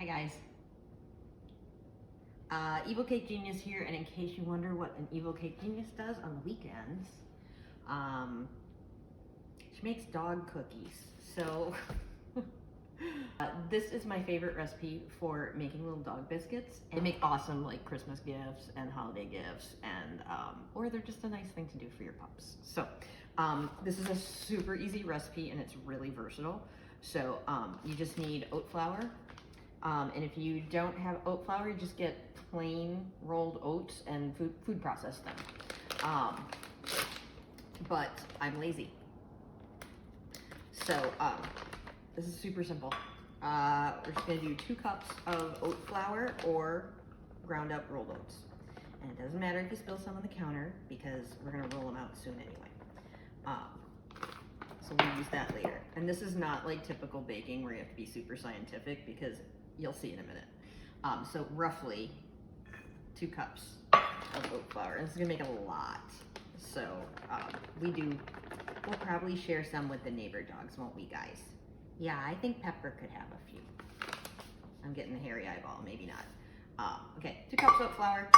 Hi guys. Evil Cake Genius here, and in case you wonder what an Evil Cake Genius does on the weekends, she makes dog cookies. So this is my favorite recipe for making little dog biscuits. They make awesome like Christmas gifts and holiday gifts, and or they're just a nice thing to do for your pups. So this is a super easy recipe and it's really versatile. So you just need oat flour. And if you don't have oat flour, you just get plain rolled oats and food process them. But I'm lazy. So this is super simple. We're just gonna do 2 cups of oat flour or ground up rolled oats. And it doesn't matter if you spill some on the counter because we're gonna roll them out soon anyway. So we'll use that later. And this is not like typical baking where you have to be super scientific because you'll see in a minute. So roughly 2 cups of oat flour. And this is gonna make a lot. So we'll probably share some with the neighbor dogs, won't we guys? Yeah, I think Pepper could have a few. I'm getting a hairy eyeball, maybe not. Okay, 2 cups oat flour.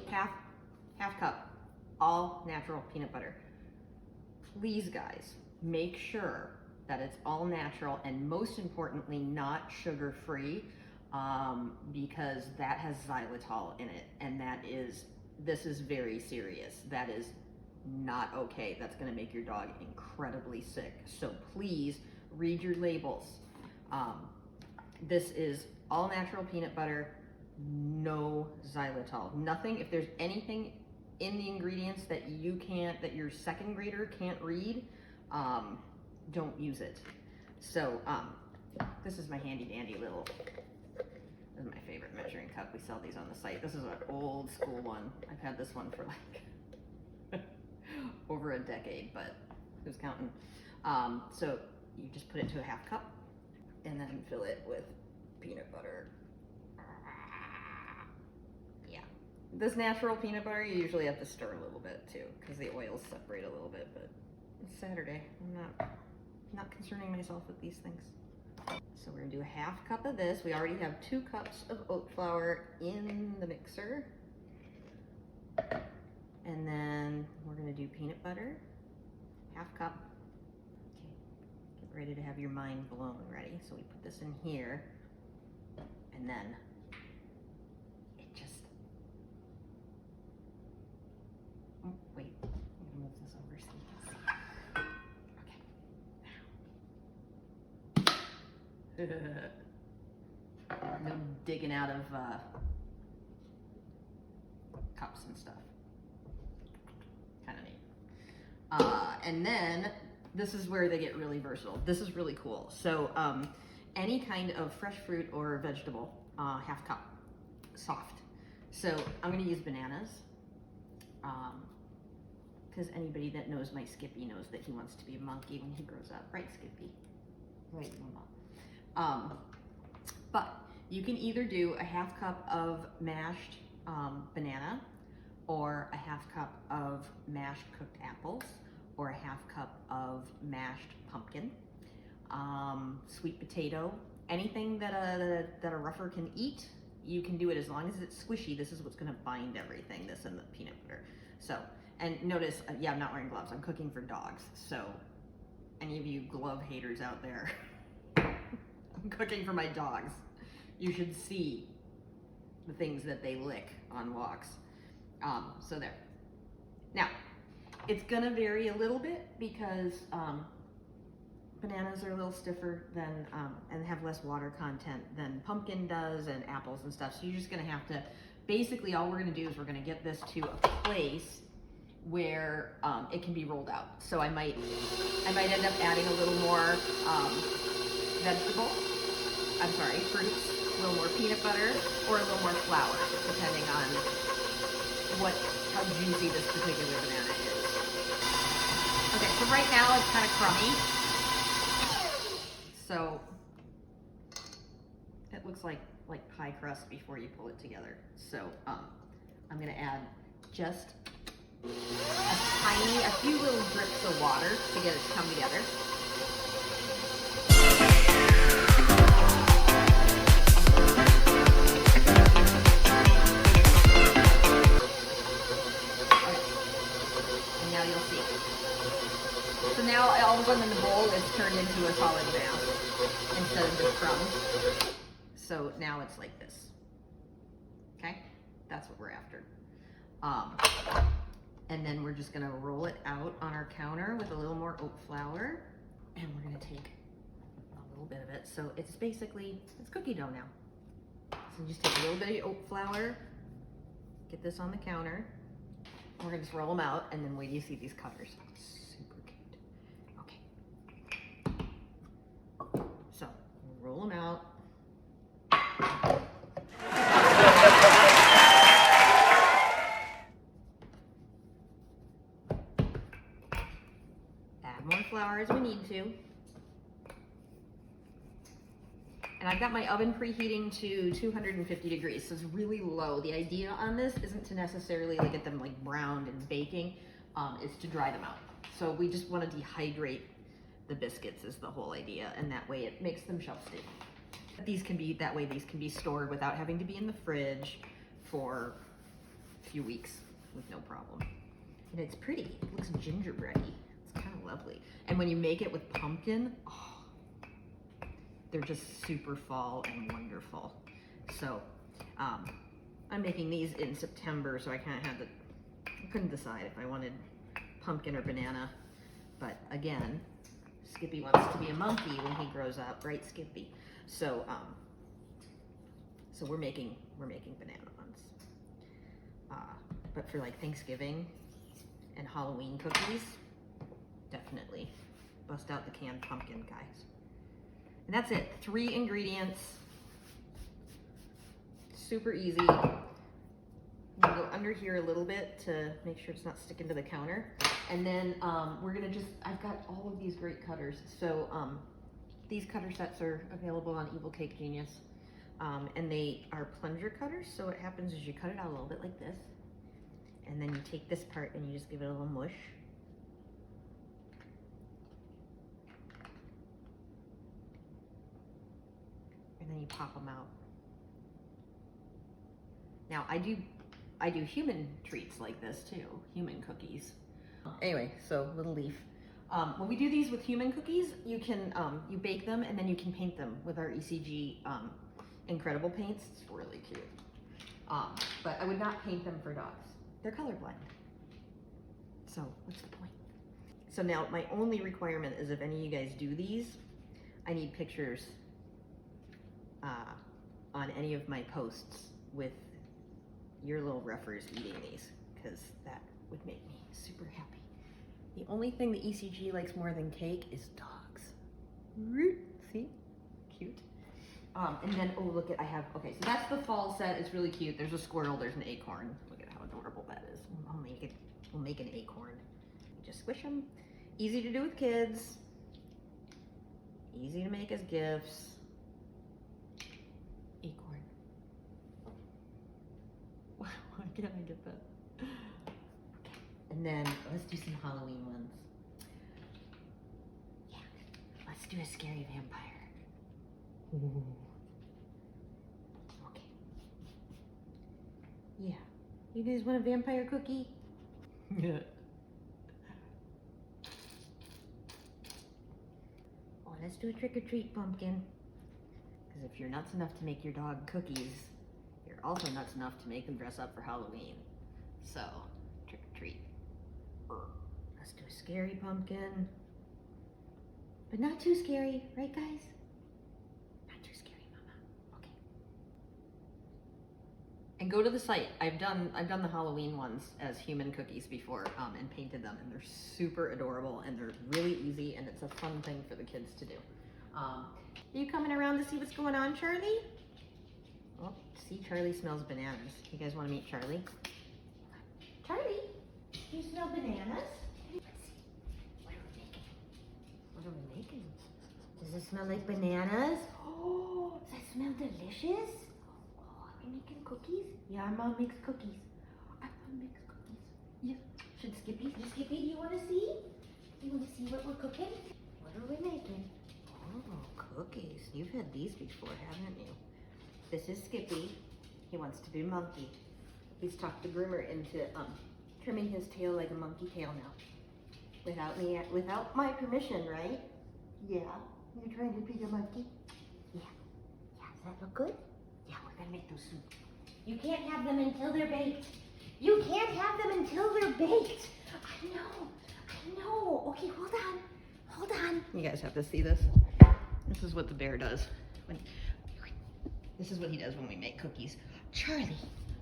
Half cup all natural peanut butter. Please guys, make sure that it's all natural and most importantly not sugar-free, because that has xylitol in it, and this is very serious. That is not okay. That's going to make your dog incredibly sick. So please read your labels. This is all natural peanut butter, no xylitol. Nothing. If there's anything in the ingredients that your second grader can't read, don't use it. So this is my handy dandy little, this is my favorite measuring cup. We sell these on the site. This is an old school one. I've had this one for like over a decade, but who's counting? So you just put it to a 1/2 cup and then fill it with peanut butter. Yeah. This natural peanut butter, you usually have to stir a little bit too because the oils separate a little bit, but it's Saturday. I'm not concerning myself with these things. So we're gonna do a 1/2 cup of this. We already have 2 cups of oat flour in the mixer. And then we're gonna do peanut butter, 1/2 cup. Okay, get ready to have your mind blown ready. So we put this in here, and then it just, oh, wait, I'm gonna move this over so you can see. No digging out of cups and stuff. Kind of neat. And then this is where they get really versatile. This is really cool. So any kind of fresh fruit or vegetable, 1/2 cup, soft. So I'm gonna use bananas, because anybody that knows my Skippy knows that he wants to be a monkey when he grows up. Right, Skippy? Right, Mama. But you can either do a 1/2 cup of mashed banana, or a 1/2 cup of mashed cooked apples, or a 1/2 cup of mashed pumpkin, sweet potato, anything that a rougher can eat. You can do it as long as it's squishy. This is what's going to bind everything, this and the peanut butter. So, and notice, yeah, I'm not wearing gloves. I'm cooking for dogs. So any of you glove haters out there, I'm cooking for my dogs. You should see the things that they lick on walks. So there. Now, it's gonna vary a little bit because bananas are a little stiffer than, and have less water content than pumpkin does and apples and stuff. So you're just gonna have to, basically all we're gonna do is we're gonna get this to a place where it can be rolled out. So I might end up adding a little more fruits, a little more peanut butter, or a little more flour, depending on how juicy this particular banana is. Okay, so right now it's kind of crummy. So it looks like pie crust before you pull it together. So I'm gonna add just a few little drips of water to get it to come together. now you'll see. So now all of a sudden the bowl is turned into a solid mass instead of just crumbs. So now it's like this. Okay? That's what we're after. And then we're just gonna roll it out on our counter with a little more oat flour. And we're gonna take a little bit of it. So it's basically, it's cookie dough now. So just take a little bit of oat flour, get this on the counter. We're gonna just roll them out and then wait till you see these cutters. Super cute. Okay. So we'll roll them out. Add more flour as we need to. And I've got my oven preheating to 250 degrees, so it's really low. The idea on this isn't to necessarily like get them like browned and baking, it's to dry them out. So we just want to dehydrate the biscuits is the whole idea, and that way it makes them shelf stable. These can be stored without having to be in the fridge for a few weeks with no problem. And it's pretty, it looks gingerbready. It's kind of lovely. And when you make it with pumpkin, oh, they're just super fall and wonderful. So I'm making these in September, so I kind of I couldn't decide if I wanted pumpkin or banana. But again, Skippy wants to be a monkey when he grows up, right, Skippy? So so we're making banana ones. But for like Thanksgiving and Halloween cookies, definitely bust out the canned pumpkin, guys. And that's it, 3 ingredients. Super easy. I'm gonna go under here a little bit to make sure it's not sticking to the counter. And then we're gonna I've got all of these great cutters. So these cutter sets are available on Evil Cake Genius. And they are plunger cutters. So what happens is you cut it out a little bit like this. And then you take this part and you just give it a little mush. And then you pop them out. Now I do human treats like this too, human cookies. Anyway, so little leaf. When we do these with human cookies, you can you bake them and then you can paint them with our ECG incredible paints. It's really cute. But I would not paint them for dogs. They're colorblind. So what's the point? So now my only requirement is if any of you guys do these, I need pictures on any of my posts with your little ruffers eating these, because that would make me super happy. The only thing the ECG likes more than cake is dogs. See? Cute. And then, oh, look at, okay, so that's the fall set. It's really cute. There's a squirrel, there's an acorn. Look at how adorable that is. We'll make an acorn. Just squish them. Easy to do with kids. Easy to make as gifts. Acorn. Why can't I get that? Okay. And then let's do some Halloween ones. Yeah, let's do a scary vampire. Ooh. Okay. Yeah. You guys want a vampire cookie? Yeah. Oh, let's do a trick-or-treat pumpkin. Because if you're nuts enough to make your dog cookies, you're also nuts enough to make them dress up for Halloween. So, trick-or-treat. Let's do a scary pumpkin. But not too scary, right guys? And go to the site. I've done the Halloween ones as human cookies before and painted them, and they're super adorable and they're really easy and it's a fun thing for the kids to do. Are you coming around to see what's going on, Charlie? Oh, see, Charlie smells bananas. You guys want to meet Charlie? Charlie, do you smell bananas? Let's see. What are we making? What are we making? Does it smell like bananas? Oh, does that smell delicious? Are we making cookies? Yeah, our mom makes cookies. Our mom makes cookies. Yeah. Should Skippy? Skippy, do you want to see? Do you want to see what we're cooking? What are we making? Oh, cookies. You've had these before, haven't you? This is Skippy. He wants to be a monkey. He's talked the groomer into trimming his tail like a monkey tail now. Without my permission, right? Yeah. You're trying to be a monkey? Yeah. Yeah, does that look good? Yeah, we're gonna make those soon. You can't have them until they're baked. You can't have them until they're baked. I know. Okay, hold on. You guys have to see this. This is what the bear does. This is what he does when we make cookies. Charlie,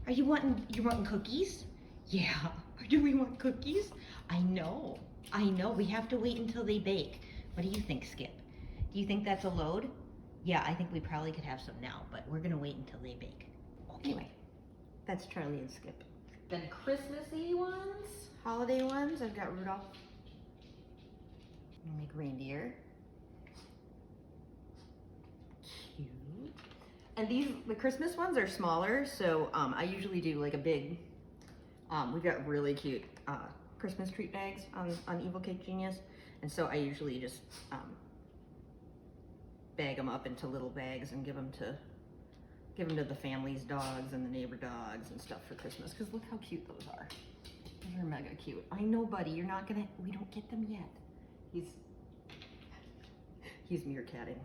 you wanting cookies? Yeah. Do we want cookies? I know. We have to wait until they bake. What do you think, Skip? Do you think that's a load? Yeah, I think we probably could have some now, but we're gonna wait until they bake. Anyway, that's Charlie and Skip. Then Christmassy ones, holiday ones, I've got Rudolph. I'm gonna make reindeer. Cute. And the Christmas ones are smaller, so I usually do like a big, we've got really cute Christmas treat bags on Evil Cake Genius. And so I usually just bag them up into little bags and give them to the family's dogs and the neighbor dogs and stuff for Christmas. Because look how cute those are. Those are mega cute. I know, buddy, we don't get them yet. He's meerkatting.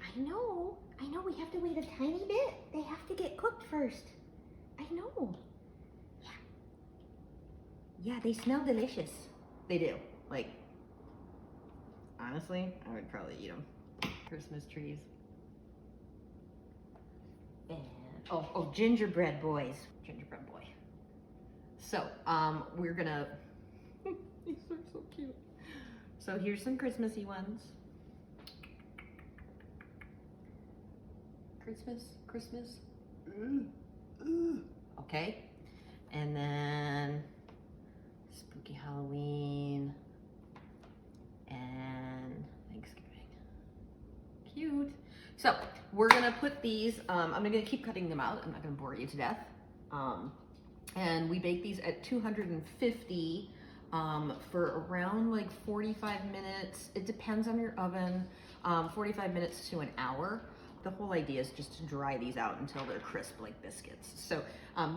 I know, we have to wait a tiny bit. They have to get cooked first. I know. Yeah, they smell delicious. They do. Like, honestly, I would probably eat them. Christmas trees. And, oh, gingerbread boys. Gingerbread boy. So, we're gonna, these are so cute. So here's some Christmassy ones. Christmas. Okay. And then spooky Halloween and Thanksgiving. Cute. So we're gonna put these, I'm gonna keep cutting them out. I'm not gonna bore you to death. And we bake these at 250 for around like 45 minutes. It depends on your oven, 45 minutes to an hour. The whole idea is just to dry these out until they're crisp like biscuits. So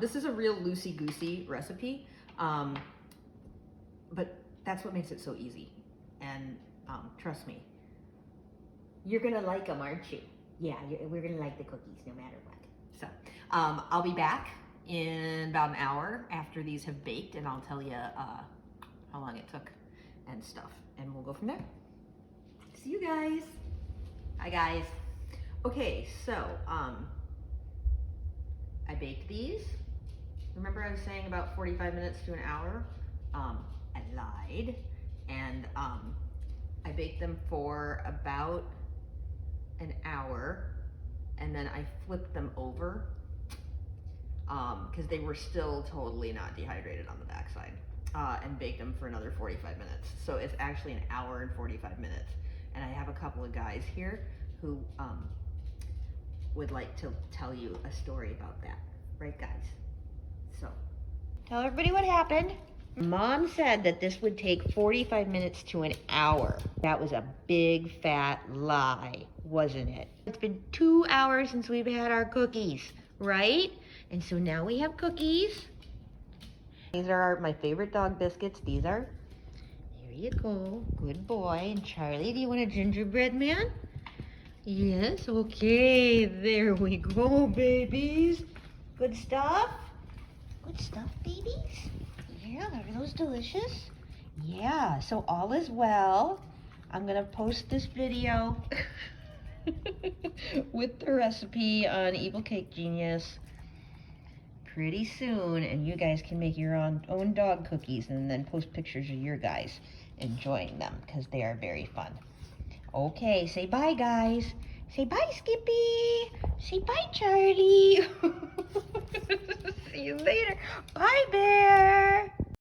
this is a real loosey-goosey recipe, but that's what makes it so easy. And trust me, you're gonna like them, aren't you? Yeah, we're gonna like the cookies no matter what. So I'll be back in about an hour after these have baked, and I'll tell you how long it took and stuff, and we'll go from there. See you guys. Hi guys. Okay, so I baked these. Remember I was saying about 45 minutes to an hour? I lied, and I baked them for about an hour, and then I flipped them over because they were still totally not dehydrated on the backside, and baked them for another 45 minutes. So it's actually an hour and 45 minutes. And I have a couple of guys here who would like to tell you a story about that. Right, guys? So, tell everybody what happened. Mom said that this would take 45 minutes to an hour. That was a big fat lie, wasn't it? It's been 2 hours since we've had our cookies, right? And so now we have cookies. These are my favorite dog biscuits. These are, here you go, good boy. And Charlie, do you want a gingerbread man? Yes, okay, there we go, babies. Good stuff? Good stuff, babies? Yeah, are those delicious? Yeah, so all is well. I'm gonna post this video with the recipe on Evil Cake Genius pretty soon, and you guys can make your own dog cookies and then post pictures of your guys enjoying them, because they are very fun. Okay, say bye, guys. Say bye, Skippy. Say bye, Charlie. See you later. Bye, Bear.